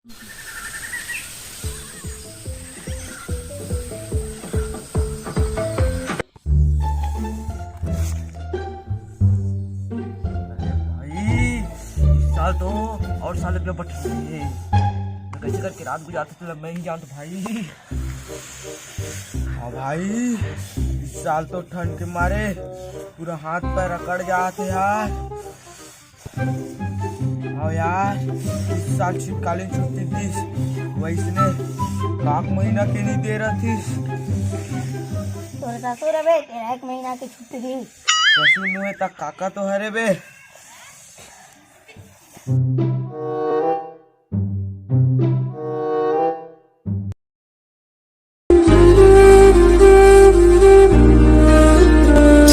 साल तो और साल पे बट कैसे करके रात गुजारते थे मैं ही जानता भाई। हाँ भाई इस साल तो ठंड के मारे पूरा हाथ पैर अकड़ जाते यार। हाँ यार इस साल शीतकालीन छुट्टी थी वैसने काक महीना के नहीं दे रही थी। तो रबे तेरा 1 महीना की छुट्टी थी। रसूल मुहे तक काका तो हरे बे।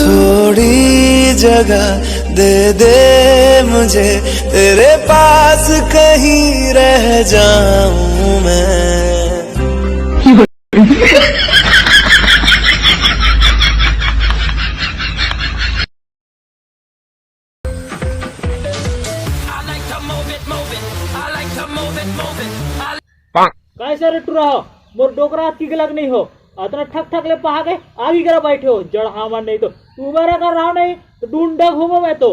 थोड़ी जगह दे दे मुझे तेरे पास कहीं रह जाऊं मैं। कैसे रेटू रहो मोर डोकरा की गलत नहीं हो अतना ठक ठक ले पहा के आगे करा बैठे हो जड़ हामन नहीं तो तुम्हारा कर रहा नहीं तो ढूंढा घूमो मैं तो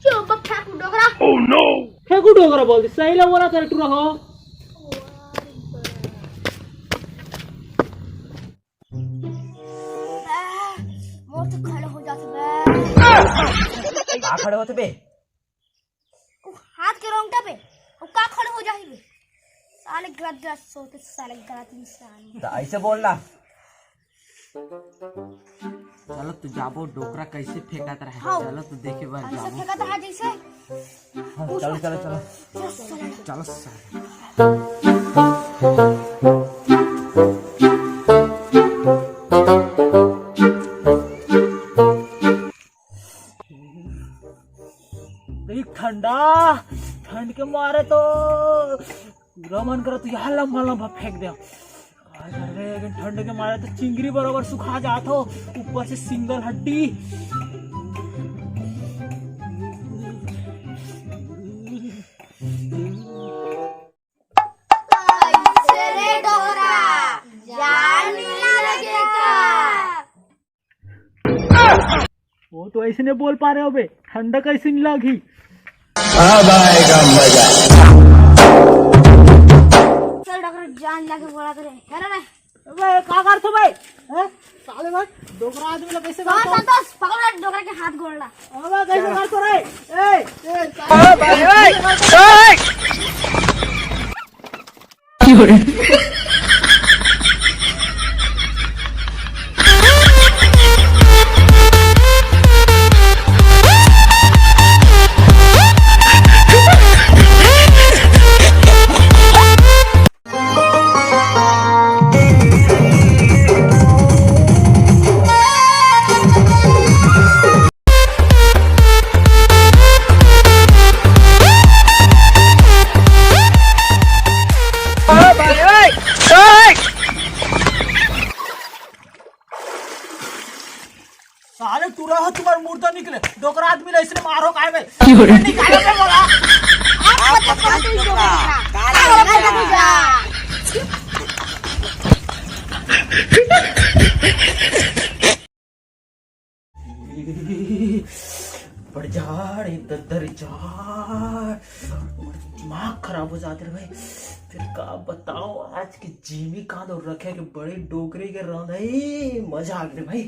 चुप फेंकू डोकरा। ओह नो फेंकू डोकरा बोल सही ला बोला रेटू रहो। मोर तो खड़े हो जाते बे। का खड़े होते बे? हाथ के रोंगटा पे वो का खड़े हो जाही बे। साले गलत गलत सोते साले गलत इंसान। तो ऐसे बोलना। चलो तू जाबो डोकरा कैसे फेंकाता रहे। हाँ। चलो तू देखे बार ऐसे जाबो। फेंका था जैसे। हाँ, चलो चलो चलो चलो ठंडा ठंड के मारे तो पूरा मन करा तू यहाँ लंबा लंबा फेंक दे। अरे ठंड के मारे तो चिंगरी बराबर सुखा जात हो ऊपर से सिंगल हड्डी। वो तो ऐसे नहीं बोल पा रहे हो बे ठंडा कैसे नहीं लगी। अब आएगा मजा। चल डॉक्टर जान लाके बोला करे है ना। बे का कर तू बे हैं साले भाई डोकरा आदमी लोग कैसे कौन करतो। संतोष पकड़ डोकरा के हाथ गोड़ला। अबे कैसे करतो रे ए साले तू रहा तुम्हारा मुर्दा निकले डोकरा आदमी ऐसे मारो काहे में निकालो बे बोला। बढ़ जा रे दद्दर जा दिमाग खराब हो जाते रे भाई। फिर का बताओ आज के जीवी कांद और रखे के बड़े डोकरे के रंधाई मजा आ गया भाई।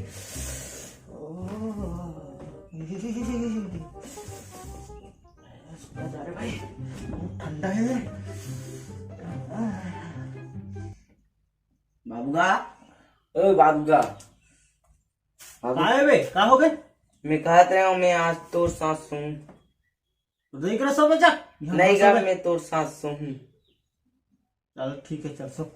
मजा आ रहा भाई ठंडा है। बाबूगा ओ बाबूगा काहे बे का हो गए मैं कहते रहा हूँ मैं आज तोर सासू देख रहा सब जा नहीं गा मैं तोर सासू हूँ। चल ठीक है चल सो।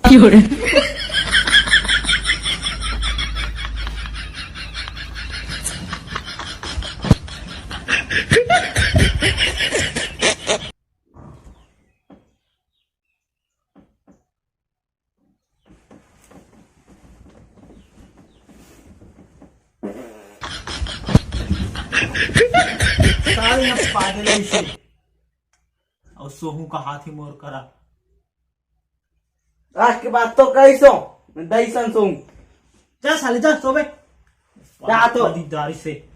有人。सारे यहाँ पागल है इसे। और सोहू का हाथ ही मोर करा। आज के बाद तो कैसो मैं दईसन सोऊं। जा साले जा, सो बे। जा तो। दारी से